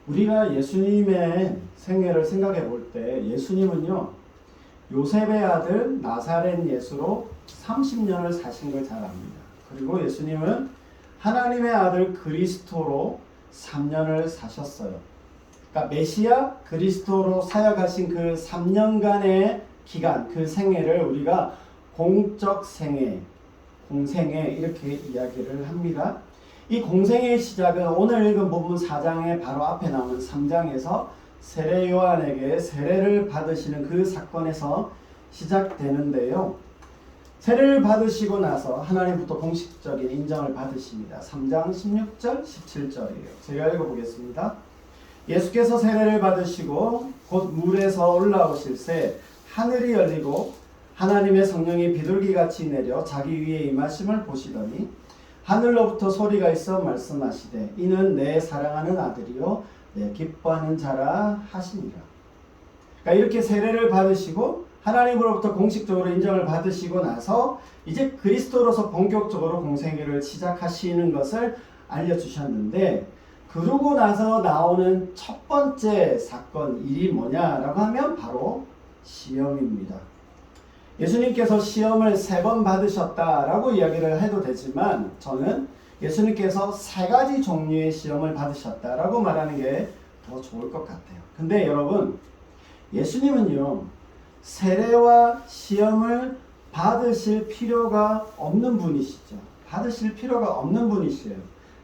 우리가 예수님의 생애를 생각해 볼 때 예수님은요, 요셉의 아들 나사렛 예수로 30년을 사신 걸 잘 압니다. 그리고 예수님은 하나님의 아들 그리스도로 3년을 사셨어요. 그러니까 메시아 그리스도로 사역하신 그 3년간의 기간, 그 생애를 우리가 공적 생애, 공생애 이렇게 이야기를 합니다. 이 공생애의 시작은 오늘 읽은 본문 4장의 바로 앞에 나오는 3장에서 세례 요한에게 세례를 받으시는 그 사건에서 시작되는데요. 세례를 받으시고 나서 하나님부터 공식적인 인정을 받으십니다. 3장 16절 17절이에요. 제가 읽어보겠습니다. 예수께서 세례를 받으시고 곧 물에서 올라오실 새 하늘이 열리고 하나님의 성령이 비둘기같이 내려 자기 위에 임하심을 보시더니 하늘로부터 소리가 있어 말씀하시되 이는 내 사랑하는 아들이요 내 기뻐하는 자라 하시니라. 그러니까 이렇게 세례를 받으시고 하나님으로부터 공식적으로 인정을 받으시고 나서 이제 그리스도로서 본격적으로 공생애를 시작하시는 것을 알려주셨는데, 그러고 나서 나오는 첫 번째 사건, 일이 뭐냐라고 하면 바로 시험입니다. 예수님께서 시험을 3번 받으셨다라고 이야기를 해도 되지만 저는 예수님께서 3가지 종류의 시험을 받으셨다라고 말하는 게 더 좋을 것 같아요. 근데 여러분, 예수님은요, 세례와 시험을 받으실 필요가 없는 분이시죠. 받으실 필요가 없는 분이시에요.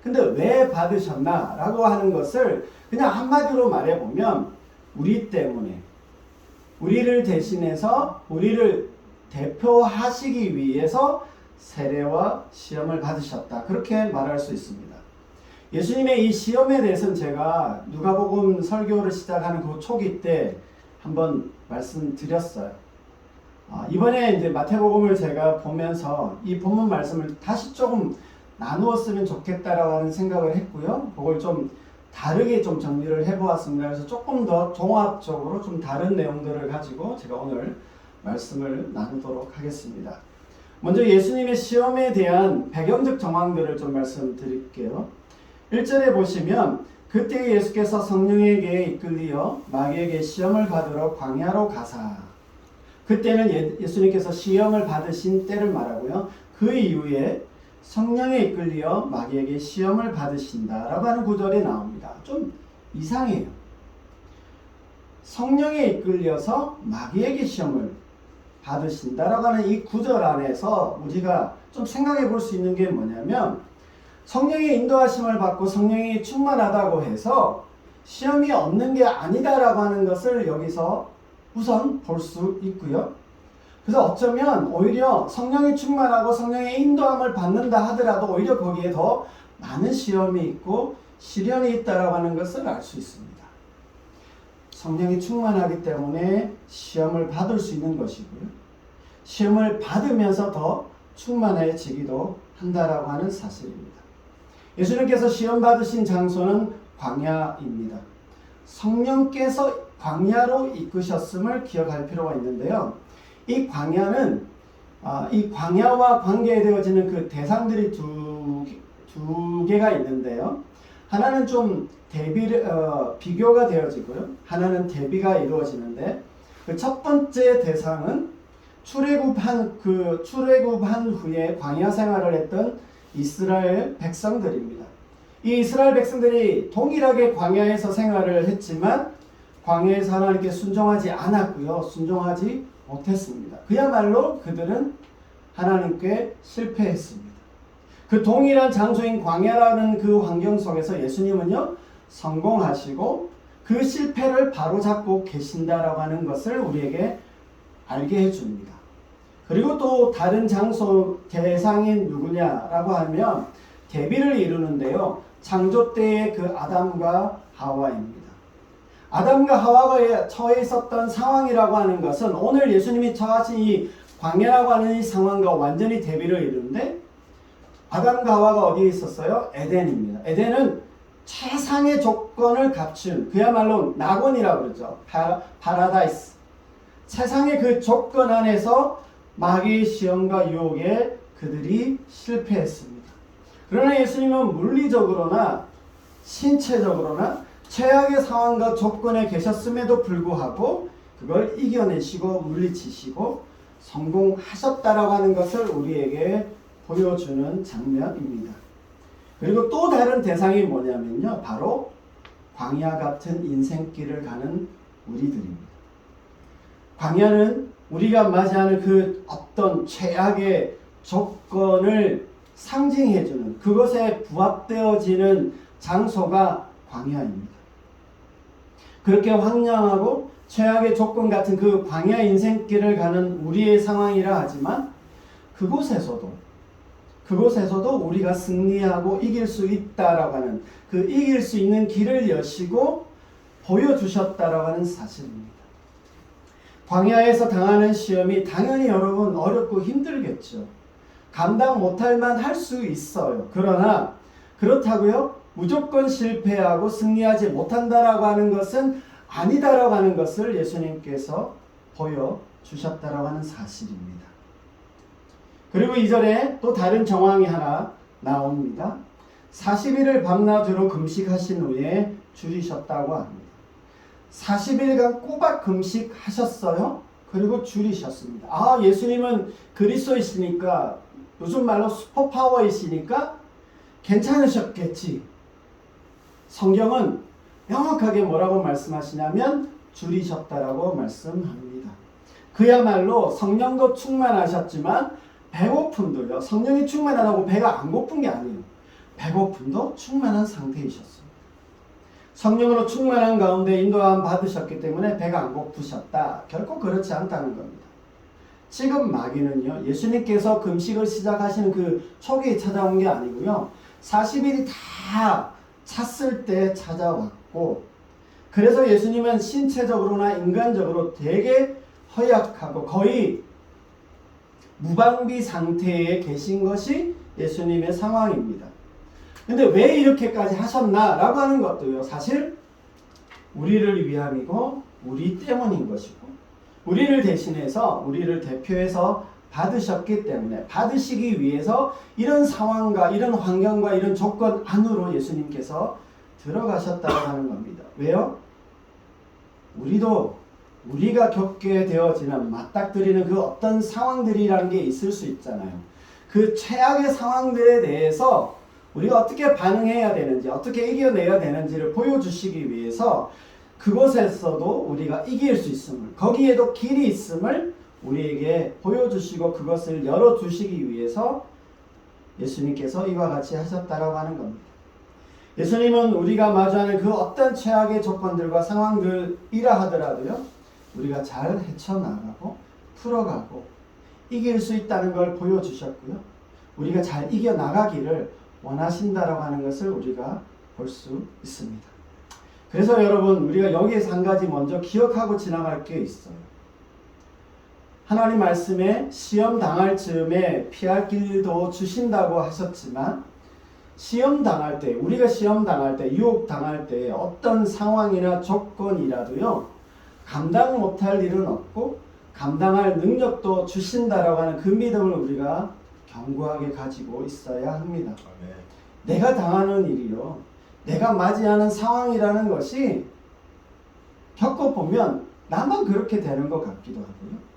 근데 왜 받으셨나라고 하는 것을 그냥 한마디로 말해보면 우리 때문에, 우리를 대신해서 우리를 대표하시기 위해서 세례와 시험을 받으셨다, 그렇게 말할 수 있습니다. 예수님의 이 시험에 대해서는 제가 누가복음 설교를 시작하는 그 초기 때 한번 말씀드렸어요. 이번에 이제 마태복음을 제가 보면서 이 본문 말씀을 다시 조금 나누었으면 좋겠다라고 하는 생각을 했고요. 그걸 좀 다르게 좀 정리를 해보았습니다. 그래서 조금 더 종합적으로 좀 다른 내용들을 가지고 제가 오늘 말씀을 나누도록 하겠습니다. 먼저 예수님의 시험에 대한 배경적 정황들을 좀 말씀드릴게요. 1절에 보시면 그때 예수께서 성령에게 이끌리어 마귀에게 시험을 받으러 광야로 가사, 그때는 예수님께서 시험을 받으신 때를 말하고요. 그 이후에 성령에 이끌리어 마귀에게 시험을 받으신다라고 하는 구절이 나옵니다. 좀 이상해요. 성령에 이끌려서 마귀에게 시험을 받으신다라고 하는 이 구절 안에서 우리가 좀 생각해 볼 수 있는 게 뭐냐면, 성령의 인도하심을 받고 성령이 충만하다고 해서 시험이 없는 게 아니다라고 하는 것을 여기서 우선 볼 수 있고요. 그래서 어쩌면 오히려 성령이 충만하고 성령의 인도함을 받는다 하더라도 오히려 거기에 더 많은 시험이 있고 시련이 있다라고 하는 것을 알 수 있습니다. 성령이 충만하기 때문에 시험을 받을 수 있는 것이고요. 시험을 받으면서 더 충만해지기도 한다라고 하는 사실입니다. 예수님께서 시험 받으신 장소는 광야입니다. 성령께서 광야로 이끄셨음을 기억할 필요가 있는데요. 이 광야는 이 광야와 관계되어지는 그 대상들이 두 개가 있는데요. 하나는 좀 비교가 되어지고요. 하나는 대비가 이루어지는데, 그 첫 번째 대상은 출애굽한 후에 광야 생활을 했던 이스라엘 백성들입니다. 이 이스라엘 백성들이 동일하게 광야에서 생활을 했지만 광야에서 하나님께 순종하지 않았고요. 순종하지 못했습니다. 그야말로 그들은 하나님께 실패했습니다. 그 동일한 장소인 광야라는 그 환경 속에서 예수님은요, 성공하시고 그 실패를 바로잡고 계신다라고 하는 것을 우리에게 알게 해줍니다. 그리고 또 다른 장소 대상인 누구냐라고 하면 대비를 이루는데요. 창조 때의 그 아담과 하와입니다. 아담과 하와가 처해 있었던 상황이라고 하는 것은 오늘 예수님이 처하신 이 광야라고 하는 이 상황과 완전히 대비를 이루는데, 아담과 하와가 어디에 있었어요? 에덴입니다. 에덴은 최상의 조건을 갖춘, 그야말로 낙원이라고 그러죠. 파라다이스. 최상의 그 조건 안에서 마귀의 시험과 유혹에 그들이 실패했습니다. 그러나 예수님은 물리적으로나 신체적으로나 최악의 상황과 조건에 계셨음에도 불구하고 그걸 이겨내시고 물리치시고 성공하셨다라고 하는 것을 우리에게 보여주는 장면입니다. 그리고 또 다른 대상이 뭐냐면요, 바로 광야 같은 인생길을 가는 우리들입니다. 광야는 우리가 맞이하는 그 어떤 최악의 조건을 상징해주는, 그것에 부합되어지는 장소가 광야입니다. 그렇게 황량하고 최악의 조건 같은 그 광야 인생길을 가는 우리의 상황이라 하지만 그곳에서도 우리가 승리하고 이길 수 있다라고 하는, 그 이길 수 있는 길을 여시고 보여주셨다라고 하는 사실입니다. 광야에서 당하는 시험이 당연히 여러분 어렵고 힘들겠죠. 감당 못할 만 할 수 있어요. 그러나 그렇다고요 무조건 실패하고 승리하지 못한다라고 하는 것은 아니다라고 하는 것을 예수님께서 보여주셨다라고 하는 사실입니다. 그리고 2절에 또 다른 정황이 하나 나옵니다. 40일을 밤낮으로 금식하신 후에 줄이셨다고 합니다. 40일간 꼬박 금식하셨어요. 그리고 줄이셨습니다. 아, 예수님은 그리스도이시니까, 요즘 말로 슈퍼파워이시니까 괜찮으셨겠지. 성경은 명확하게 뭐라고 말씀하시냐면 줄이셨다라고 말씀합니다. 그야말로 성령도 충만하셨지만 배고픔도요, 성령이 충만하다고 배가 안 고픈 게 아니에요. 배고픔도 충만한 상태이셨습니다. 성령으로 충만한 가운데 인도함 받으셨기 때문에 배가 안 고프셨다. 결코 그렇지 않다는 겁니다. 지금 마귀는요, 예수님께서 금식을 시작하시는 그 초기에 찾아온 게 아니고요, 40일이 다 찼을 때 찾아왔고, 그래서 예수님은 신체적으로나 인간적으로 되게 허약하고 거의 무방비 상태에 계신 것이 예수님의 상황입니다. 근데 왜 이렇게까지 하셨나라고 하는 것도요, 사실 우리를 위함이고 우리 때문인 것이고, 우리를 대신해서, 우리를 대표해서 받으셨기 때문에, 받으시기 위해서 이런 상황과 이런 환경과 이런 조건 안으로 예수님께서 들어가셨다고 하는 겁니다. 왜요? 우리가 겪게 되어지는, 맞닥뜨리는 그 어떤 상황들이라는 게 있을 수 있잖아요. 그 최악의 상황들에 대해서 우리가 어떻게 반응해야 되는지, 어떻게 이겨내야 되는지를 보여주시기 위해서 그곳에서도 우리가 이길 수 있음을, 거기에도 길이 있음을 우리에게 보여주시고 그것을 열어주시기 위해서 예수님께서 이와 같이 하셨다라고 하는 겁니다. 예수님은 우리가 마주하는 그 어떤 최악의 조건들과 상황들이라 하더라도요, 우리가 잘 헤쳐나가고 풀어가고 이길 수 있다는 걸 보여주셨고요, 우리가 잘 이겨나가기를 원하신다라고 하는 것을 우리가 볼 수 있습니다. 그래서 여러분, 우리가 여기에서 한 가지 먼저 기억하고 지나갈 게 있어요. 하나님 말씀에 시험 당할 즈음에 피할 길도 주신다고 하셨지만, 시험 당할 때, 우리가 시험 당할 때, 유혹 당할 때 어떤 상황이나 조건이라도요, 감당 못할 일은 없고 감당할 능력도 주신다라고 하는 그 믿음을 우리가 견고하게 가지고 있어야 합니다. 내가 당하는 일이요, 내가 맞이하는 상황이라는 것이 겪어보면 나만 그렇게 되는 것 같기도 하고요,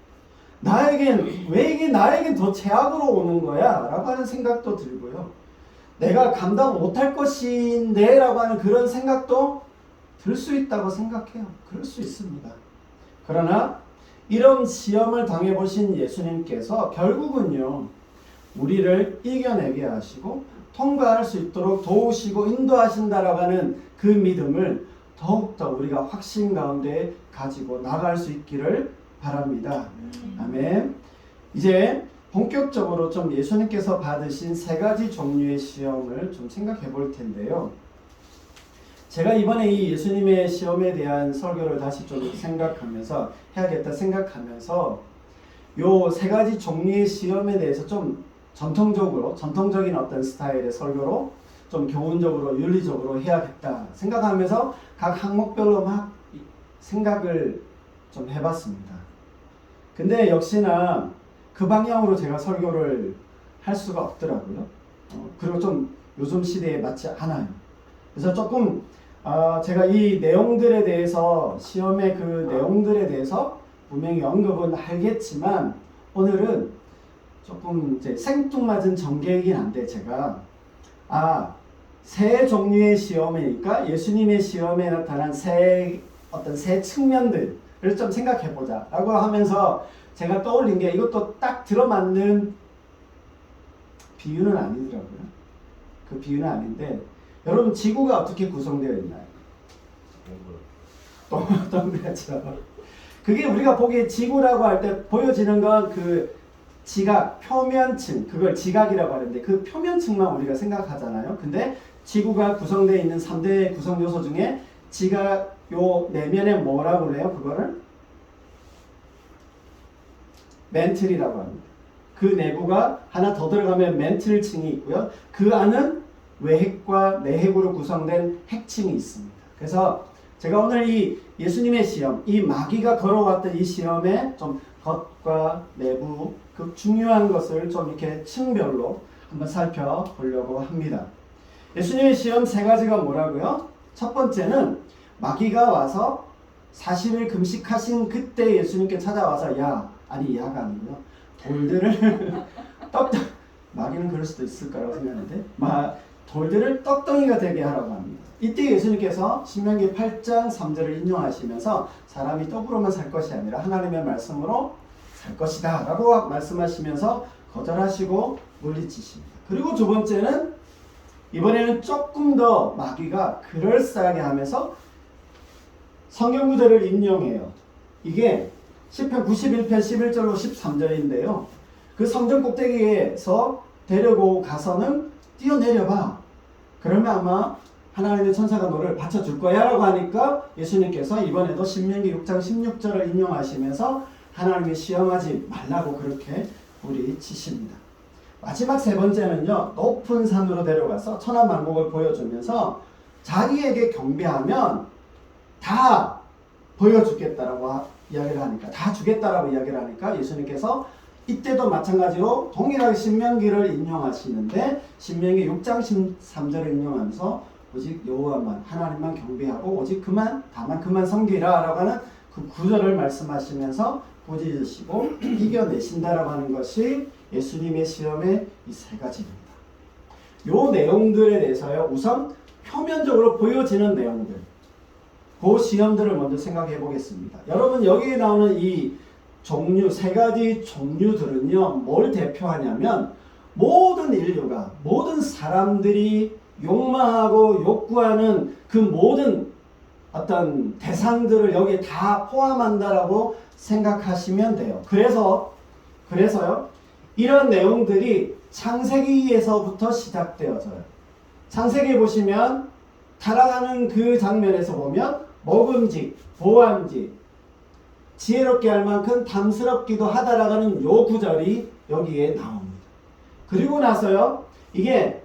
왜 이게 나에겐 더 최악으로 오는 거야? 라고 하는 생각도 들고요, 내가 감당 못할 것인데 라고 하는 그런 생각도 들 수 있다고 생각해요. 그럴 수 있습니다. 그러나 이런 시험을 당해보신 예수님께서 결국은요, 우리를 이겨내게 하시고 통과할 수 있도록 도우시고 인도하신다라고 하는 그 믿음을 더욱더 우리가 확신 가운데 가지고 나갈 수 있기를 바랍니다. 아멘. 이제 본격적으로 좀 예수님께서 받으신 세 가지 종류의 시험을 좀 생각해 볼 텐데요. 제가 이번에 이 예수님의 시험에 대한 설교를 다시 좀 해야겠다 생각하면서 요 세 가지 종류의 시험에 대해서 좀 전통적인 어떤 스타일의 설교로 좀 교훈적으로 윤리적으로 해야겠다 생각하면서 각 항목별로 막 생각을 좀 해봤습니다. 근데 역시나 그 방향으로 제가 설교를 할 수가 없더라고요. 그리고 좀 요즘 시대에 맞지 않아요. 그래서 조금 제가 이 내용들에 대해서 시험의 그 내용들에 대해서 분명히 언급은 하겠지만 오늘은 조금 이제 생뚱맞은 전개이긴 한데 제가 세 종류의 시험이니까 예수님의 시험에 나타난 어떤 세 측면들을 좀 생각해 보자 라고 하면서 제가 떠올린 게 이것도 딱 들어맞는 비유는 아니더라고요. 그 비유는 아닌데 여러분 지구가 어떻게 구성되어 있나요? 동그랗죠. 그게 우리가 보기에 지구라고 할 때 보여지는 건 그 지각, 표면층, 그걸 지각이라고 하는데 그 표면층만 우리가 생각하잖아요. 근데 지구가 구성되어 있는 3대 구성 요소 중에 지각 요 내면에 뭐라고 그래요? 그거를 멘틀이라고 합니다. 그 내부가 하나 더 들어가면 멘틀층이 있고요. 그 안은 외핵과 내핵으로 구성된 핵층이 있습니다. 그래서 제가 오늘 이 예수님의 시험, 이 마귀가 걸어왔던 이 시험의 좀 겉과 내부 그 중요한 것을 좀 이렇게 층별로 한번 살펴보려고 합니다. 예수님의 시험 세 가지가 뭐라고요? 첫 번째는 마귀가 와서 40일 금식하신 그때 예수님께 찾아와서 야가 아니고요. 돌들을 마귀는 그럴 수도 있을 거라고 생각하는데 돌들을 떡덩이가 되게 하라고 합니다. 이때 예수님께서 신명기 8장 3절을 인용하시면서 사람이 떡으로만 살 것이 아니라 하나님의 말씀으로 살 것이다 라고 말씀하시면서 거절하시고 물리치십니다. 그리고 두 번째는 이번에는 조금 더 마귀가 그럴싸하게 하면서 성경 구절을 인용해요. 이게 시편 91편 11절로 13절인데요. 그 성전 꼭대기에서 데리고 가서는 뛰어내려봐. 그러면 아마 하나님의 천사가 너를 받쳐줄 거야 라고 하니까 예수님께서 이번에도 신명기 6장 16절을 인용하시면서 하나님이 시험하지 말라고 그렇게 뿌리치십니다. 마지막 세 번째는요. 높은 산으로 데려가서 천하만국을 보여주면서 자기에게 경배하면 다 보여주겠다라고 이야기를 하니까 다 주겠다라고 이야기를 하니까 예수님께서 이때도 마찬가지로 동일하게 신명기를 인용하시는데 신명기 6장 13절을 인용하면서 오직 여호와만 하나님만 경배하고 오직 다만 그만 섬기라 라고 하는 그 구절을 말씀하시면서 부지시고 이겨내신다라고 하는 것이 예수님의 시험의 이 세 가지입니다. 요 내용들에 대해서요. 우선 표면적으로 보여지는 내용들 그 시험들을 먼저 생각해 보겠습니다. 여러분 여기에 나오는 이 세 가지 종류들은요. 뭘 대표하냐면 모든 인류가 모든 사람들이 욕망하고 욕구하는 그 모든 어떤 대상들을 여기에 다 포함한다라고 생각하시면 돼요. 그래서요. 이런 내용들이 창세기에서부터 시작되어져요. 창세기 보시면 타락하는 그 장면에서 보면 먹음직, 보암직, 지혜롭게 할 만큼 탐스럽기도 하다라고 하는 요 구절이 여기에 나옵니다. 그리고 나서요. 이게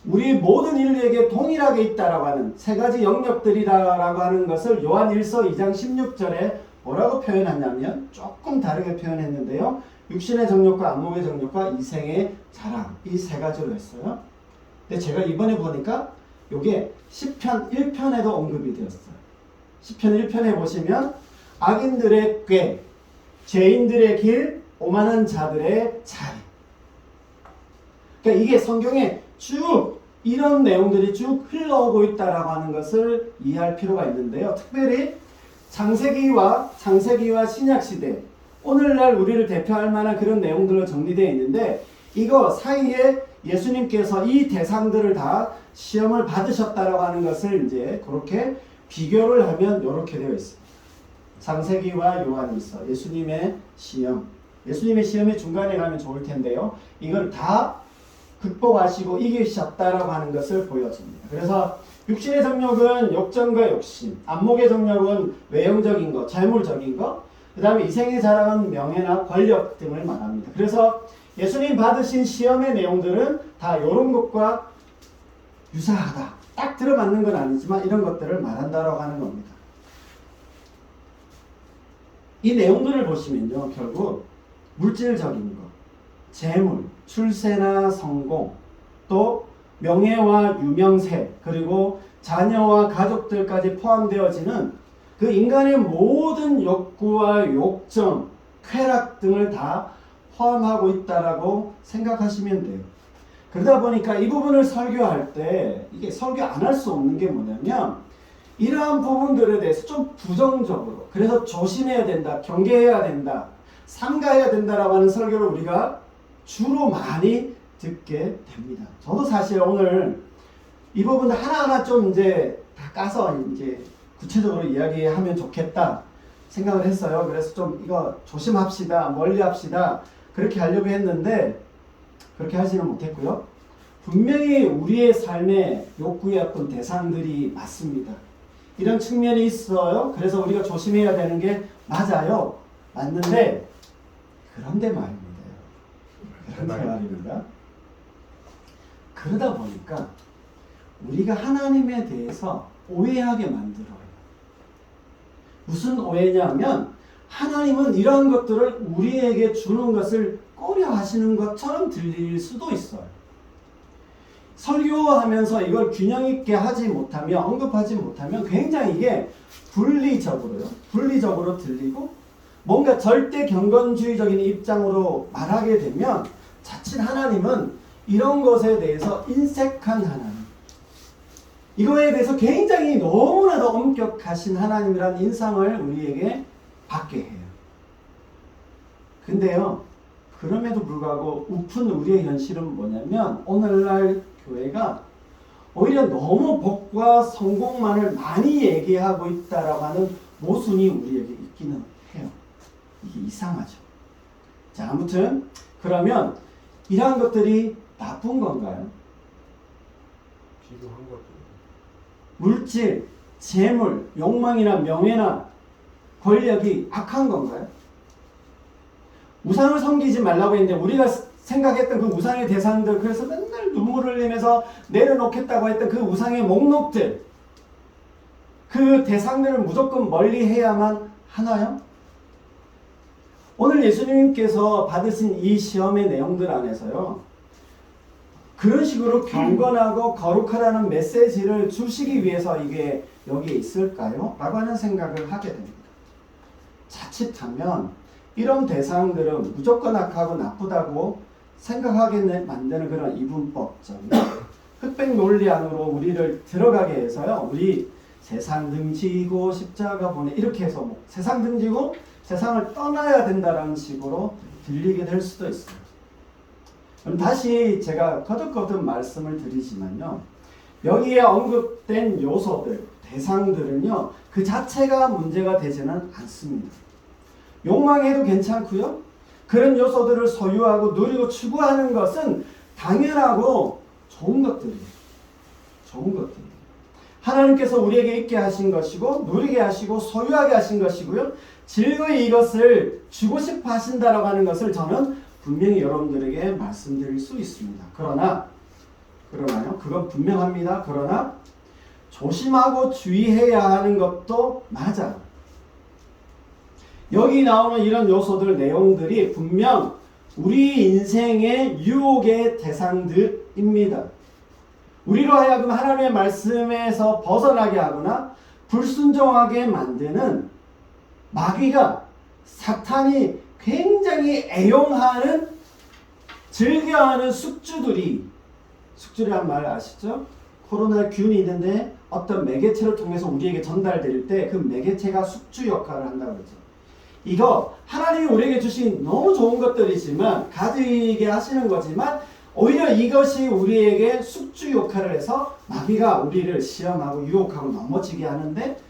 우리 모든 인류에게 동일하게 있다라고 하는 세 가지 영역들이다라고 하는 것을 요한 1서 2장 16절에 뭐라고 표현하냐면 조금 다르게 표현했는데요. 육신의 정욕과 안목의 정욕과 이생의 자랑 이 세 가지로 했어요. 근데 제가 이번에 보니까 요게 시편 1편에도 언급이 되었어요. 시편 1편에 보시면 악인들의 꾀, 죄인들의 길, 오만한 자들의 자리. 그러니까 이게 성경에 쭉 이런 내용들이 쭉 흘러오고 있다라고 하는 것을 이해할 필요가 있는데요. 특별히 창세기와 신약시대 오늘날 우리를 대표할 만한 그런 내용들로 정리되어 있는데 이거 사이에 예수님께서 이 대상들을 다 시험을 받으셨다라고 하는 것을 이제 그렇게 비교를 하면 이렇게 되어 있습니다. 창세기와 요한일서 예수님의 시험의 중간에 가면 좋을 텐데요. 이걸 다 극복하시고 이기셨다라고 하는 것을 보여줍니다. 그래서 육신의 정욕은 욕정과 욕심, 안목의 정욕은 외형적인 것, 재물적인 것, 그 다음에 이생의 자랑은 명예나 권력 등을 말합니다. 그래서 예수님 받으신 시험의 내용들은 다 이런 것과 유사하다. 딱 들어맞는 건 아니지만 이런 것들을 말한다라고 하는 겁니다. 이 내용들을 보시면요. 결국 물질적인 것, 재물, 출세나 성공, 또 명예와 유명세, 그리고 자녀와 가족들까지 포함되어지는 그 인간의 모든 욕구와 욕정, 쾌락 등을 다 포함하고 있다라고 생각하시면 돼요. 그러다 보니까 이 부분을 설교할 때 이게 설교 안 할 수 없는 게 뭐냐면 이러한 부분들에 대해서 좀 부정적으로, 그래서 조심해야 된다, 경계해야 된다, 삼가해야 된다라고 하는 설교를 우리가 주로 많이 듣게 됩니다. 저도 사실 오늘 이 부분들 하나하나 좀 이제 다 까서 이제 구체적으로 이야기하면 좋겠다 생각을 했어요. 그래서 좀 이거 조심합시다, 멀리 합시다 그렇게 하려고 했는데 그렇게 하지는 못했고요. 분명히 우리의 삶의 욕구의 어떤 대상들이 맞습니다. 이런 측면이 있어요. 그래서 우리가 조심해야 되는 게 맞아요. 맞는데 그런데 말입니다. 그러다 보니까 우리가 하나님에 대해서 오해하게 만들어요. 무슨 오해냐면 하나님은 이러한 것들을 우리에게 주는 것을 꺼려 하시는 것처럼 들릴 수도 있어요. 설교하면서 이걸 균형 있게 하지 못하면, 언급하지 못하면 굉장히 이게 분리적으로 들리고 뭔가 절대 경건주의적인 입장으로 말하게 되면 자칫 하나님은 이런 것에 대해서 인색한 하나님, 이거에 대해서 굉장히 너무나도 엄격하신 하나님이라는 인상을 우리에게 받게 해요. 근데요, 그럼에도 불구하고 우픈 우리의 현실은 뭐냐면 오늘날 교회가 오히려 너무 복과 성공만을 많이 얘기하고 있다라고 하는 모순이 우리에게 있기는 해요. 이게 이상하죠. 자, 아무튼 그러면 이러한 것들이 나쁜 건가요? 비교한 것도. 물질, 재물, 욕망이나 명예나 권력이 악한 건가요? 우상을 섬기지 말라고 했는데 우리가 생각했던 그 우상의 대상들, 그래서 맨날 눈물을 흘리면서 내려놓겠다고 했던 그 우상의 목록들, 그 대상들을 무조건 멀리 해야만 하나요? 오늘 예수님께서 받으신 이 시험의 내용들 안에서요, 그런 식으로 경건하고 거룩하라는 메시지를 주시기 위해서 이게 여기에 있을까요? 라고 하는 생각을 하게 됩니다. 자칫하면 이런 대상들은 무조건 악하고 나쁘다고 생각하게 만드는 그런 이분법적인 흑백 논리 안으로 우리를 들어가게 해서요, 우리 세상 등지고 십자가 보내 이렇게 해서 뭐 세상 등지고 세상을 떠나야 된다라는 식으로 들리게 될 수도 있어요. 그럼 다시 제가 거듭거듭 말씀을 드리지만요, 여기에 언급된 요소들, 대상들은요, 그 자체가 문제가 되지는 않습니다. 욕망해도 괜찮고요, 그런 요소들을 소유하고 누리고 추구하는 것은 당연하고 좋은 것들이에요. 좋은 것들이에요. 하나님께서 우리에게 있게 하신 것이고 누리게 하시고 소유하게 하신 것이고요, 즐거이 이것을 주고 싶어 하신다라고 하는 것을 저는 분명히 여러분들에게 말씀드릴 수 있습니다. 그러나요? 그건 분명합니다. 그러나 조심하고 주의해야 하는 것도 맞아요. 여기 나오는 이런 요소들, 내용들이 분명 우리 인생의 유혹의 대상들입니다. 우리로 하여금 하나님의 말씀에서 벗어나게 하거나 불순종하게 만드는 마귀가, 사탄이 굉장히 애용하는, 즐겨하는 숙주라는 말 아시죠? 코로나 균이 있는데 어떤 매개체를 통해서 우리에게 전달될 때 그 매개체가 숙주 역할을 한다고 그러죠. 이거 하나님이 우리에게 주신 너무 좋은 것들이지만, 가지게 하시는 거지만 오히려 이것이 우리에게 숙주 역할을 해서 마귀가 우리를 시험하고 유혹하고 넘어지게 하는데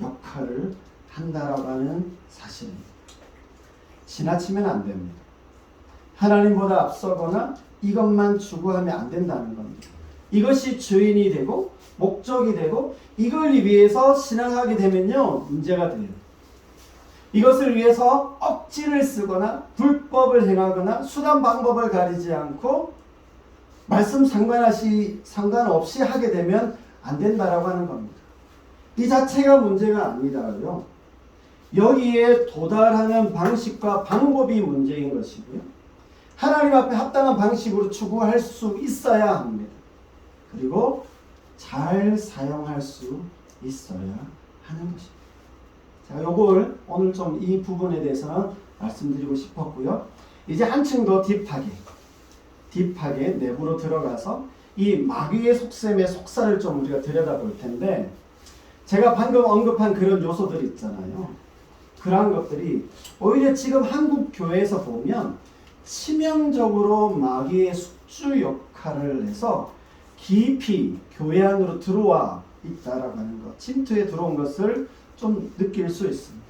역할을 한다라고 하는 사실입니다. 지나치면 안 됩니다. 하나님보다 앞서거나 이것만 추구하면 안 된다는 겁니다. 이것이 주인이 되고 목적이 되고 이걸 위해서 신앙하게 되면요, 문제가 돼요. 이것을 위해서 억지를 쓰거나 불법을 행하거나 수단 방법을 가리지 않고 말씀 상관없이 하게 되면 안 된다라고 하는 겁니다. 이 자체가 문제가 아니라요, 여기에 도달하는 방식과 방법이 문제인 것이고요, 하나님 앞에 합당한 방식으로 추구할 수 있어야 합니다. 그리고 잘 사용할 수 있어야 하는 것입니다. 자, 요걸 오늘 좀 이 부분에 대해서는 말씀드리고 싶었고요. 이제 한층 더 딥하게 내부로 들어가서 이 마귀의 속셈의 속사를 좀 우리가 들여다볼 텐데, 제가 방금 언급한 그런 요소들 있잖아요. 그러한 것들이 오히려 지금 한국 교회에서 보면 치명적으로 마귀의 숙주 역할을 해서 깊이 교회 안으로 들어와 있다라고 하는 것, 침투에 들어온 것을 좀 느낄 수 있습니다.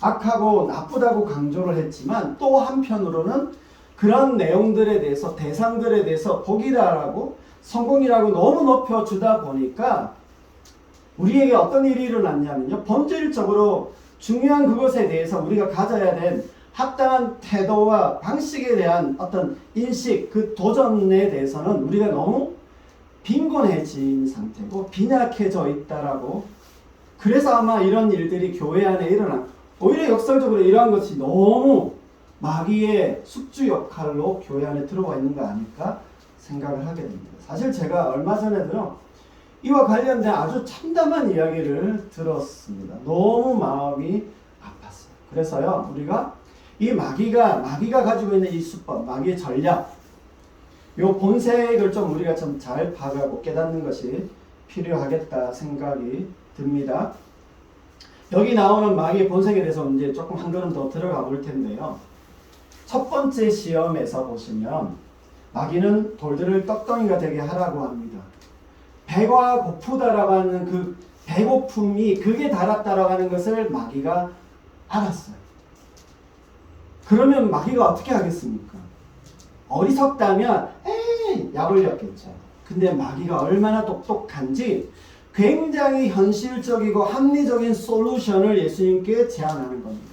악하고 나쁘다고 강조를 했지만 또 한편으로는 그런 내용들에 대해서, 대상들에 대해서 복이라고 성공이라고 너무 높여주다 보니까 우리에게 어떤 일이 일어났냐면요, 본질적으로 중요한 그것에 대해서 우리가 가져야 된 합당한 태도와 방식에 대한 어떤 인식, 그 도전에 대해서는 우리가 너무 빈곤해진 상태고 빈약해져 있다라고. 그래서 아마 이런 일들이 교회 안에 오히려 역설적으로 이러한 것이 너무 마귀의 숙주 역할로 교회 안에 들어와 있는 거 아닐까 생각을 하게 됩니다. 사실 제가 얼마 전에도요, 이와 관련된 아주 참담한 이야기를 들었습니다. 너무 마음이 아팠어요. 그래서요, 우리가 이 마귀가 가지고 있는 이 수법, 마귀의 전략, 요 본색을 좀 우리가 좀 잘 파악하고 깨닫는 것이 필요하겠다 생각이 듭니다. 여기 나오는 마귀의 본색에 대해서 이제 조금 한 걸음 더 들어가 볼 텐데요. 첫 번째 시험에서 보시면 마귀는 돌들을 떡덩이가 되게 하라고 합니다. 배가 고프다라고 하는 그 배고픔이 극에 달았다라고 하는 것을 마귀가 알았어요. 그러면 마귀가 어떻게 하겠습니까? 어리석다면 약 올렸겠죠. 근데 마귀가 얼마나 똑똑한지 굉장히 현실적이고 합리적인 솔루션을 예수님께 제안하는 겁니다.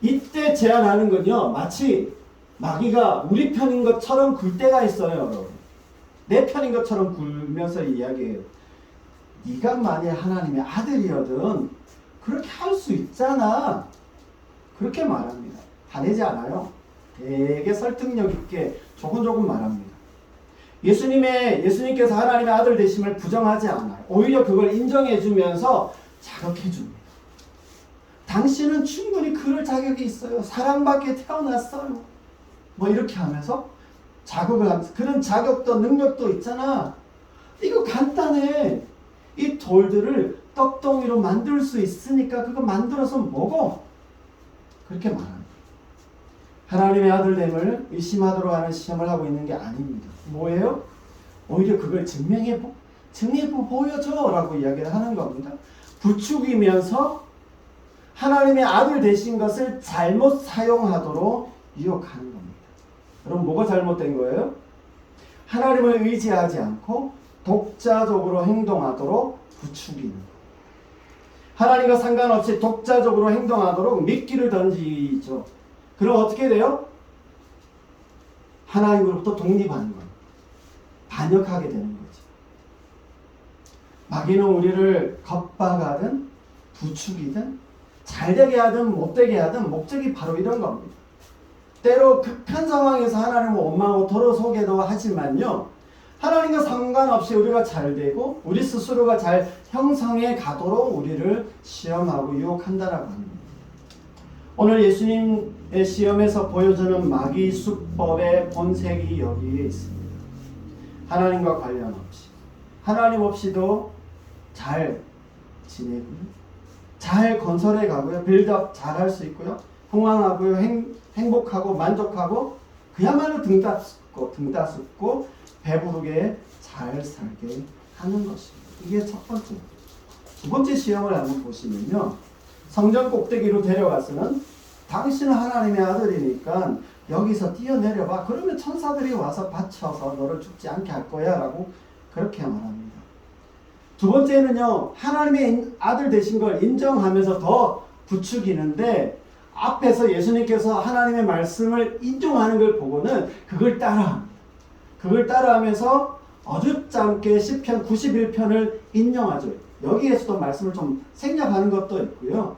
이때 제안하는 건요, 마치 마귀가 우리 편인 것처럼 굴 때가 있어요, 여러분. 내 편인 것처럼 굴면서 이야기해요. 네가 만일 하나님의 아들이거든 그렇게 할 수 있잖아. 그렇게 말합니다. 화내지 않아요. 되게 설득력 있게 조금 말합니다. 예수님께서 하나님의 아들 되심을 부정하지 않아요. 오히려 그걸 인정해주면서 자극해줍니다. 당신은 충분히 그럴 자격이 있어요. 사랑받게 태어났어요. 뭐 이렇게 하면서 자극을 하면서, 그런 자격도 능력도 있잖아. 이거 간단해. 이 돌들을 떡덩이로 만들 수 있으니까 그거 만들어서 먹어. 그렇게 말합니다. 하나님의 아들됨을 의심하도록 하는 시험을 하고 있는 게 아닙니다. 뭐예요? 오히려 그걸 증명해 보여줘 라고 이야기를 하는 겁니다. 부추기면서 하나님의 아들 되신 것을 잘못 사용하도록 유혹하는 겁니다. 그럼 뭐가 잘못된 거예요? 하나님을 의지하지 않고 독자적으로 행동하도록 부추기는 거예요. 하나님과 상관없이 독자적으로 행동하도록 미끼를 던지죠. 그럼 어떻게 돼요? 하나님으로부터 독립하는 거예요. 반역하게 되는 거죠. 마귀는 우리를 겁박하든 부추기든 잘되게 하든 못되게 하든 목적이 바로 이런 겁니다. 때로 극한 상황에서 하나님을 원망하고 돌아서게도 하지만요, 하나님과 상관없이 우리가 잘되고 우리 스스로가 잘 형성해 가도록 우리를 시험하고 유혹한다라고 합니다. 오늘 예수님의 시험에서 보여주는 마귀 수법의 본색이 여기에 있습니다. 하나님과 관련 없이, 하나님 없이도 잘 지내고요, 잘 건설해 가고요, 빌드업 잘 할 수 있고요, 흥왕하고요, 행복하고 만족하고 그야말로 등따숩고 배부르게 잘 살게 하는 것입니다. 이게 첫 번째. 두 번째 시험을 한번 보시면요, 성전 꼭대기로 데려가서는 당신은 하나님의 아들이니까 여기서 뛰어내려봐. 그러면 천사들이 와서 받쳐서 너를 죽지 않게 할 거야 라고 그렇게 말합니다. 두 번째는요, 하나님의 아들 되신 걸 인정하면서 더 부추기는데, 앞에서 예수님께서 하나님의 말씀을 인정하는 걸 보고는 그걸 따라합니다. 그걸 따라하면서 어줍잖게 시편 91편을 인용하죠. 여기에서도 말씀을 좀 생략하는 것도 있고요.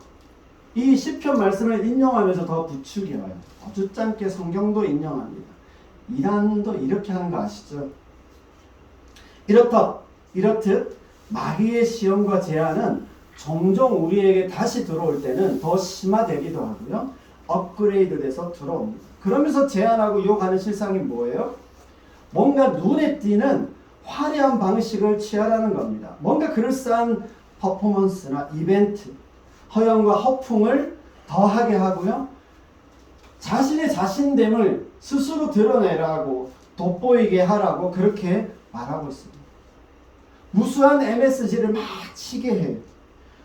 이 시편 말씀을 인용하면서 더 부추겨요. 어줍잖게 성경도 인용합니다. 이단도 이렇게 하는 거 아시죠? 이렇다. 이렇듯 마귀의 시험과 제한은 종종 우리에게 다시 들어올 때는 더 심화되기도 하고요. 업그레이드돼서 들어옵니다. 그러면서 제한하고 유혹하는 실상이 뭐예요? 뭔가 눈에 띄는 화려한 방식을 취하라는 겁니다. 뭔가 그럴싸한 퍼포먼스나 이벤트, 허영과 허풍을 더하게 하고요. 자신의 자신됨을 스스로 드러내라고 돋보이게 하라고 그렇게 말하고 있습니다. 무수한 MSG를 막 치게 해요.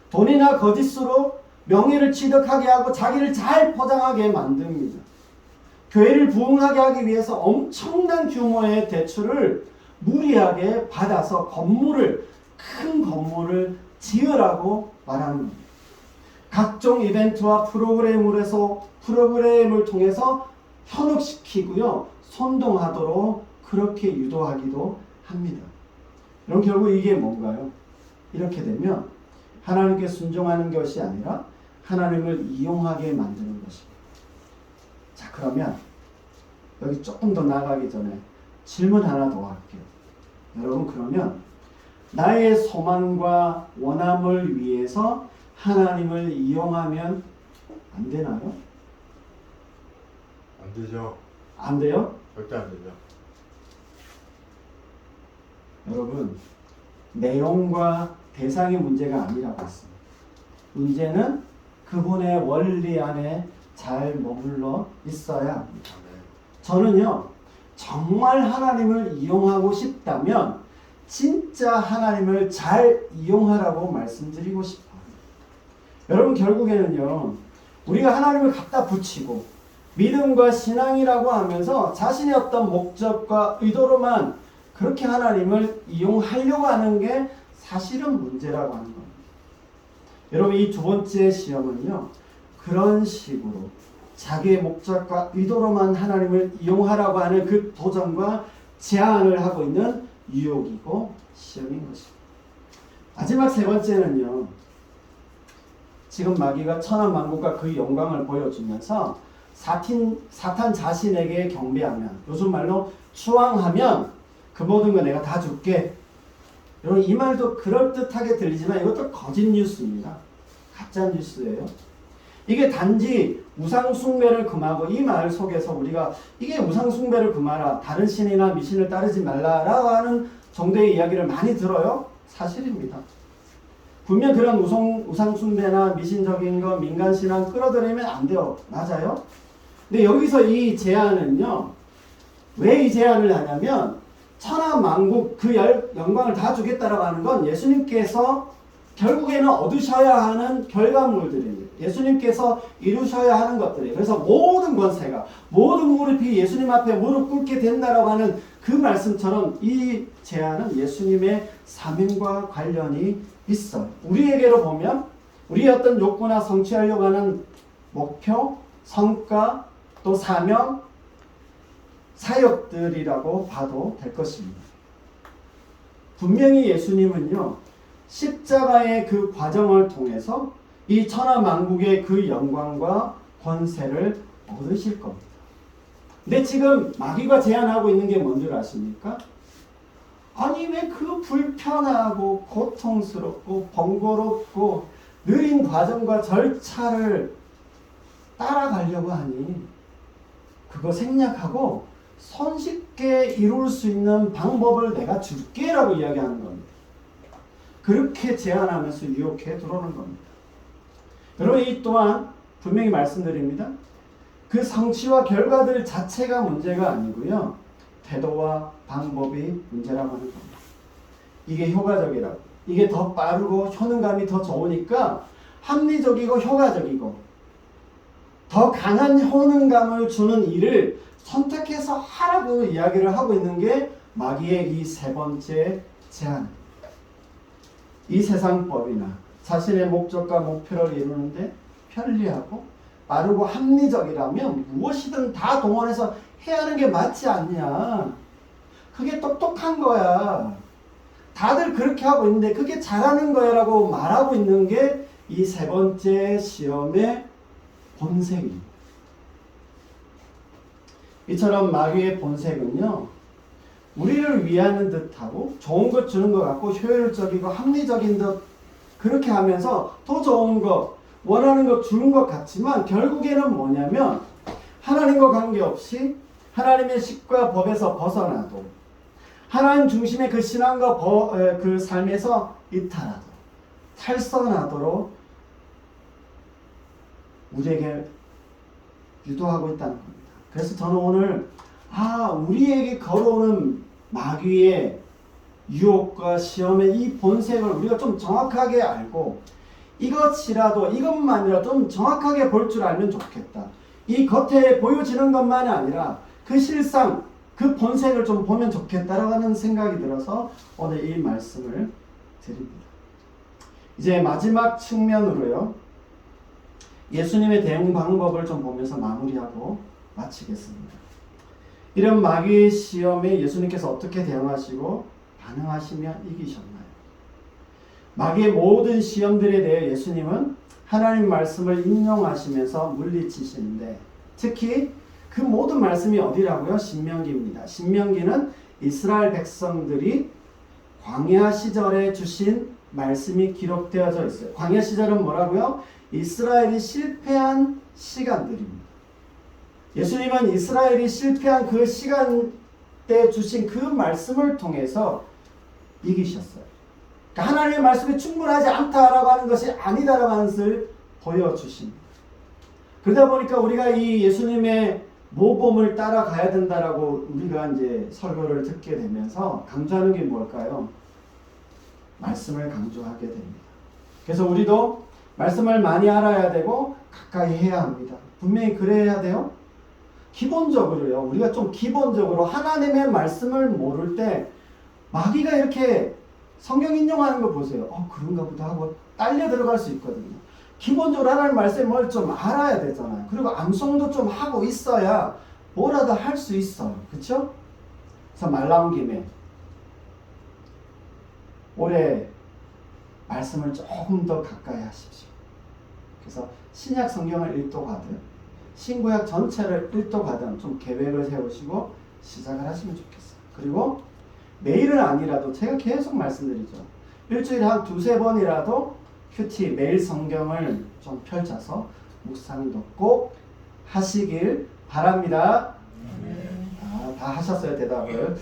돈이나 거짓으로 명예를 취득하게 하고 자기를 잘 포장하게 만듭니다. 교회를 부흥하게 하기 위해서 엄청난 규모의 대출을 무리하게 받아서 큰 건물을 지으라고 말하는 겁니다. 각종 이벤트와 프로그램을 통해서 현혹시키고요. 선동하도록 그렇게 유도하기도 합니다. 그럼 결국 이게 뭔가요? 이렇게 되면 하나님께 순종하는 것이 아니라 하나님을 이용하게 만드는 것입니다. 자, 그러면 여기 조금 더 나아가기 전에 질문 하나 더 할게요. 여러분, 그러면 나의 소망과 원함을 위해서 하나님을 이용하면 안 되나요? 안 되죠. 안 돼요? 절대 안 되죠. 여러분, 내용과 대상의 문제가 아니라고 했습니다. 문제는 그분의 원리 안에 잘 머물러 있어야 합니다. 저는요, 정말 하나님을 이용하고 싶다면 진짜 하나님을 잘 이용하라고 말씀드리고 싶어요. 여러분, 결국에는요, 우리가 하나님을 갖다 붙이고 믿음과 신앙이라고 하면서 자신의 어떤 목적과 의도로만 그렇게 하나님을 이용하려고 하는 게 사실은 문제라고 하는 겁니다. 여러분, 이 두 번째 시험은요, 그런 식으로 자기의 목적과 의도로만 하나님을 이용하라고 하는 그 도전과 제안을 하고 있는 유혹이고 시험인 것입니다. 마지막 세 번째는요, 지금 마귀가 천하만국과 그 영광을 보여주면서 사탄 자신에게 경배하면, 요즘 말로 추앙하면 그 모든 거 내가 다 줄게. 여러분, 이 말도 그럴듯하게 들리지만 이것도 거짓 뉴스입니다. 가짜 뉴스예요. 이게 단지 우상숭배를 금하고, 이 말 속에서 우리가 이게 우상숭배를 금하라, 다른 신이나 미신을 따르지 말라라고 하는 정도의 이야기를 많이 들어요. 사실입니다. 분명 그런 우상숭배나 미신적인 것, 민간신앙 끌어들이면 안 돼요. 맞아요. 근데 여기서 이 제안은요, 왜 이 제안을 하냐면 천하만국 그 영광을 다 주겠다라고 하는 건 예수님께서 결국에는 얻으셔야 하는 결과물들입니다. 예수님께서 이루셔야 하는 것들이에요. 그래서 모든 권세가, 모든 무릎이 예수님 앞에 무릎 꿇게 된다라고 하는 그 말씀처럼 이 제안은 예수님의 사명과 관련이 있어요. 우리에게로 보면 우리의 어떤 욕구나 성취하려고 하는 목표, 성과, 또 사명, 사역들이라고 봐도 될 것입니다. 분명히 예수님은요, 십자가의 그 과정을 통해서 이 천하만국의 그 영광과 권세를 얻으실 겁니다. 근데 지금 마귀가 제안하고 있는 게 뭔지 아십니까? 아니, 왜 그 불편하고 고통스럽고 번거롭고 느린 과정과 절차를 따라가려고 하니 그거 생략하고 손쉽게 이룰 수 있는 방법을 내가 줄게 라고 이야기하는 겁니다. 그렇게 제안하면서 유혹해 들어오는 겁니다. 여러분, 이 또한 분명히 말씀드립니다. 그 성취와 결과들 자체가 문제가 아니고요, 태도와 방법이 문제라고 하는 겁니다. 이게 효과적이라고, 이게 더 빠르고 효능감이 더 좋으니까 합리적이고 효과적이고 더 강한 효능감을 주는 일을 선택해서 하라고 이야기를 하고 있는 게 마귀의 이 세 번째 제안입니다. 이 세상법이나 자신의 목적과 목표를 이루는데 편리하고 빠르고 합리적이라면 무엇이든 다 동원해서 해야 하는 게 맞지 않냐. 그게 똑똑한 거야. 다들 그렇게 하고 있는데 그게 잘하는 거야 라고 말하고 있는 게 이 세 번째 시험의 본색입니다. 이처럼 마귀의 본색은요, 우리를 위하는 듯하고 좋은 것 주는 것 같고 효율적이고 합리적인 듯 그렇게 하면서 더 좋은 것, 원하는 것 주는 것 같지만 결국에는 뭐냐면 하나님과 관계없이 하나님의 식과 법에서 벗어나도 하나님 중심의 그 신앙과 그 삶에서 이탈하도록 탈선하도록 우리에게 유도하고 있다는 겁니다. 그래서 저는 오늘 우리에게 걸어오는 마귀의 유혹과 시험의 이 본색을 우리가 좀 정확하게 알고 이것만이라도 좀 정확하게 볼 줄 알면 좋겠다. 이 겉에 보여지는 것만이 아니라 그 실상, 그 본색을 좀 보면 좋겠다라는 생각이 들어서 오늘 이 말씀을 드립니다. 이제 마지막 측면으로요. 예수님의 대응 방법을 좀 보면서 마무리하고 마치겠습니다. 이런 마귀의 시험에 예수님께서 어떻게 대응하시고 반응하시며 이기셨나요? 마귀의 모든 시험들에 대해 예수님은 하나님 말씀을 인용하시면서 물리치시는데 특히 그 모든 말씀이 어디라고요? 신명기입니다. 신명기는 이스라엘 백성들이 광야 시절에 주신 말씀이 기록되어져 있어요. 광야 시절은 뭐라고요? 이스라엘이 실패한 시간들입니다. 예수님은 이스라엘이 실패한 그 시간 때 주신 그 말씀을 통해서 이기셨어요. 그러니까 하나님의 말씀이 충분하지 않다라고 하는 것이 아니다라고 하는 것을 보여주십니다. 그러다 보니까 우리가 이 예수님의 모범을 따라가야 된다라고 우리가 이제 설교를 듣게 되면서 강조하는 게 뭘까요? 말씀을 강조하게 됩니다. 그래서 우리도 말씀을 많이 알아야 되고 가까이 해야 합니다. 분명히 그래야 돼요. 기본적으로요. 우리가 좀 기본적으로 하나님의 말씀을 모를 때 마귀가 이렇게 성경 인용하는 거 보세요. 그런가 보다 하고 딸려 들어갈 수 있거든요. 기본적으로 하나님 말씀을 좀 알아야 되잖아요. 그리고 암송도 좀 하고 있어야 뭐라도 할 수 있어요. 그렇죠? 그래서 말 나온 김에 올해 말씀을 조금 더 가까이 하십시오. 그래서 신약 성경을 읽도가든 신구약 전체를 읽도가든 좀 계획을 세우시고 시작을 하시면 좋겠어요. 그리고 매일은 아니라도 제가 계속 말씀드리죠. 일주일에 한 두세 번이라도 큐티 매일 성경을 좀 펼쳐서 묵상도 꼭 하시길 바랍니다. 다 하셨어요, 대답을.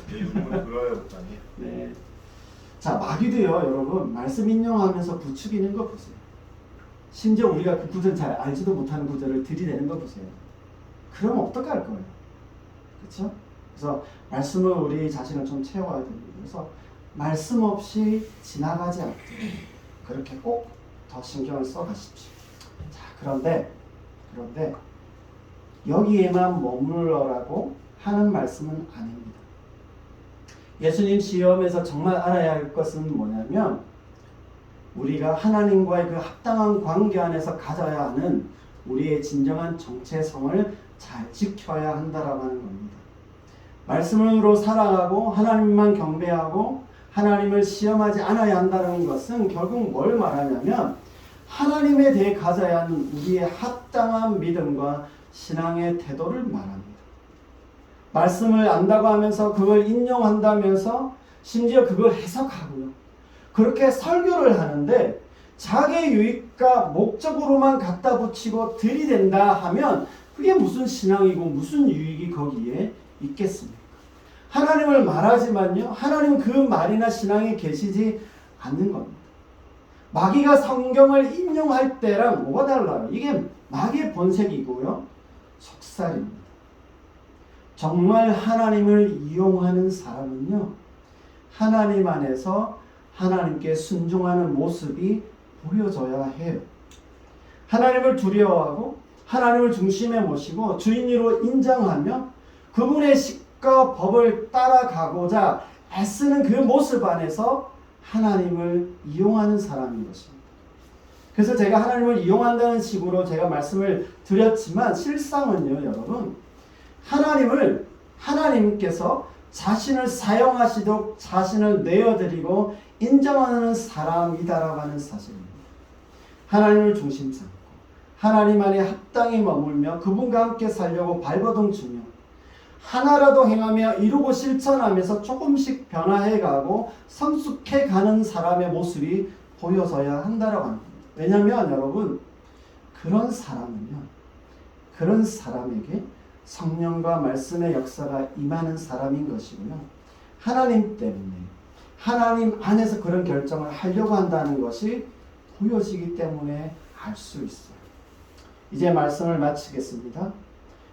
네. 자, 마귀도요, 여러분, 말씀 인용하면서 부추기는 거 보세요. 심지어 우리가 그 구절 잘 알지도 못하는 구절을 들이대는 거 보세요. 그러면 어떻게 할 거예요? 그렇죠? 그래서 말씀을 우리 자신을 좀 채워야 됩니다. 그래서 말씀 없이 지나가지 않도록 그렇게 꼭 더 신경을 써 가십시오. 자, 그런데 여기에만 머물러라고 하는 말씀은 아닙니다. 예수님 시험에서 정말 알아야 할 것은 뭐냐면 우리가 하나님과의 그 합당한 관계 안에서 가져야 하는 우리의 진정한 정체성을 잘 지켜야 한다라고 하는 겁니다. 말씀으로 살아가고 하나님만 경배하고 하나님을 시험하지 않아야 한다는 것은 결국 뭘 말하냐면 하나님에 대해 가져야 하는 우리의 합당한 믿음과 신앙의 태도를 말합니다. 말씀을 안다고 하면서 그걸 인용한다면서 심지어 그걸 해석하고요. 그렇게 설교를 하는데 자기 유익과 목적으로만 갖다 붙이고 들이댄다 하면 그게 무슨 신앙이고 무슨 유익이 거기에 있겠습니까? 하나님을 말하지만요. 하나님은 그 말이나 신앙에 계시지 않는 겁니다. 마귀가 성경을 인용할 때랑 뭐가 달라요? 이게 마귀의 본색이고요. 속살입니다. 정말 하나님을 이용하는 사람은요. 하나님 안에서 하나님께 순종하는 모습이 보여져야 해요. 하나님을 두려워하고 하나님을 중심에 모시고 주인으로 인정하며 그분의 식과 법을 따라가고자 애쓰는 그 모습 안에서 하나님을 이용하는 사람인 것입니다. 그래서 제가 하나님을 이용한다는 식으로 제가 말씀을 드렸지만 실상은요, 여러분, 하나님께서 자신을 사용하시도록 자신을 내어드리고 인정하는 사람이다라고 하는 사실입니다. 하나님을 중심 삼고 하나님 안에 합당히 머물며 그분과 함께 살려고 발버둥 치며 하나라도 행하며 이루고 실천하면서 조금씩 변화해가고 성숙해가는 사람의 모습이 보여져야 한다라고 합니다. 왜냐하면 여러분, 그런 사람은요, 그런 사람에게 성령과 말씀의 역사가 임하는 사람인 것이고요, 하나님 때문에 하나님 안에서 그런 결정을 하려고 한다는 것이 보여지기 때문에 알 수 있어요. 이제 말씀을 마치겠습니다.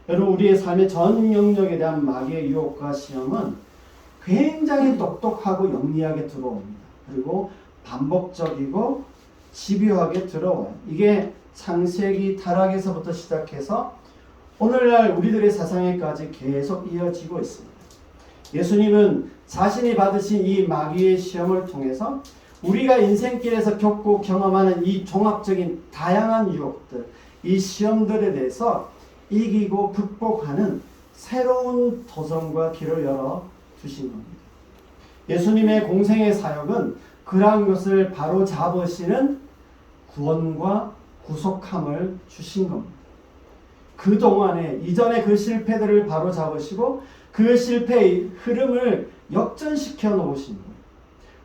여러분, 우리의 삶의 전 영역에 대한 마귀의 유혹과 시험은 굉장히 똑똑하고 영리하게 들어옵니다. 그리고 반복적이고 집요하게 들어와요. 이게 창세기 타락에서부터 시작해서 오늘날 우리들의 세상에까지 계속 이어지고 있습니다. 예수님은 자신이 받으신 이 마귀의 시험을 통해서 우리가 인생길에서 겪고 경험하는 이 종합적인 다양한 유혹들, 이 시험들에 대해서 이기고 극복하는 새로운 도전과 길을 열어주신 겁니다. 예수님의 공생의 사역은 그러한 것을 바로 잡으시는 구원과 구속함을 주신 겁니다. 그동안에 이전의 그 실패들을 바로 잡으시고 그 실패의 흐름을 역전시켜 놓으신 거예요.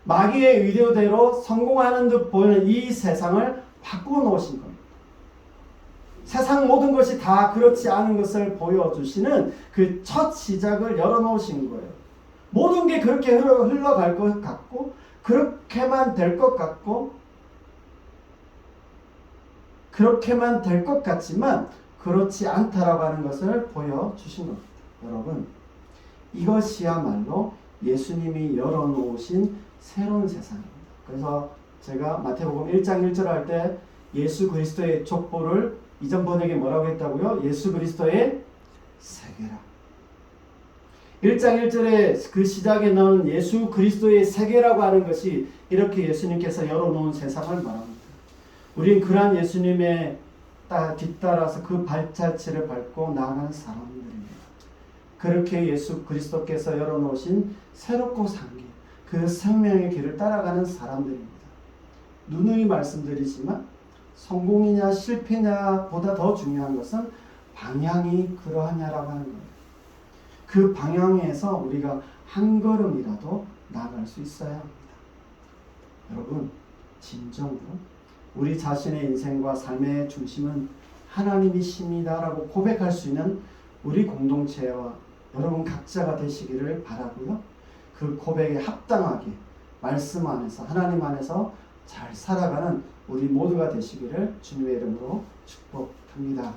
마귀의 의도대로 성공하는 듯 보이는 이 세상을 바꾸어 놓으신 겁니다. 세상 모든 것이 다 그렇지 않은 것을 보여주시는 그 첫 시작을 열어놓으신 거예요. 모든 게 그렇게 흘러갈 것 같고 그렇게만 될 것 같고 그렇게만 될 것 같지만 그렇지 않다라고 하는 것을 보여주신 겁니다. 여러분, 이것이야말로 예수님이 열어놓으신 새로운 세상입니다. 그래서 제가 마태복음 1장 1절 할 때 예수 그리스도의 족보를 이전 번역에 뭐라고 했다고요? 예수 그리스도의 세계라. 1장 1절에 그 시작에 나오는 예수 그리스도의 세계라고 하는 것이 이렇게 예수님께서 열어놓은 세상을 말합니다. 우린 그러한 예수님의 뒤따라서 그 발자취를 밟고 나아가는 사람들입니다. 그렇게 예수 그리스도께서 열어놓으신 새롭고 산 길, 그 생명의 길을 따라가는 사람들입니다. 누누이 말씀드리지만 성공이냐 실패냐보다 더 중요한 것은 방향이 그러하냐라고 하는 거예요. 그 방향에서 우리가 한 걸음이라도 나아갈 수 있어야 합니다. 여러분, 진정으로 우리 자신의 인생과 삶의 중심은 하나님이십니다라고 고백할 수 있는 우리 공동체와 여러분 각자가 되시기를 바라고요. 그 고백에 합당하게 말씀 안에서 하나님 안에서 잘 살아가는 우리 모두가 되시기를 주님의 이름으로 축복합니다.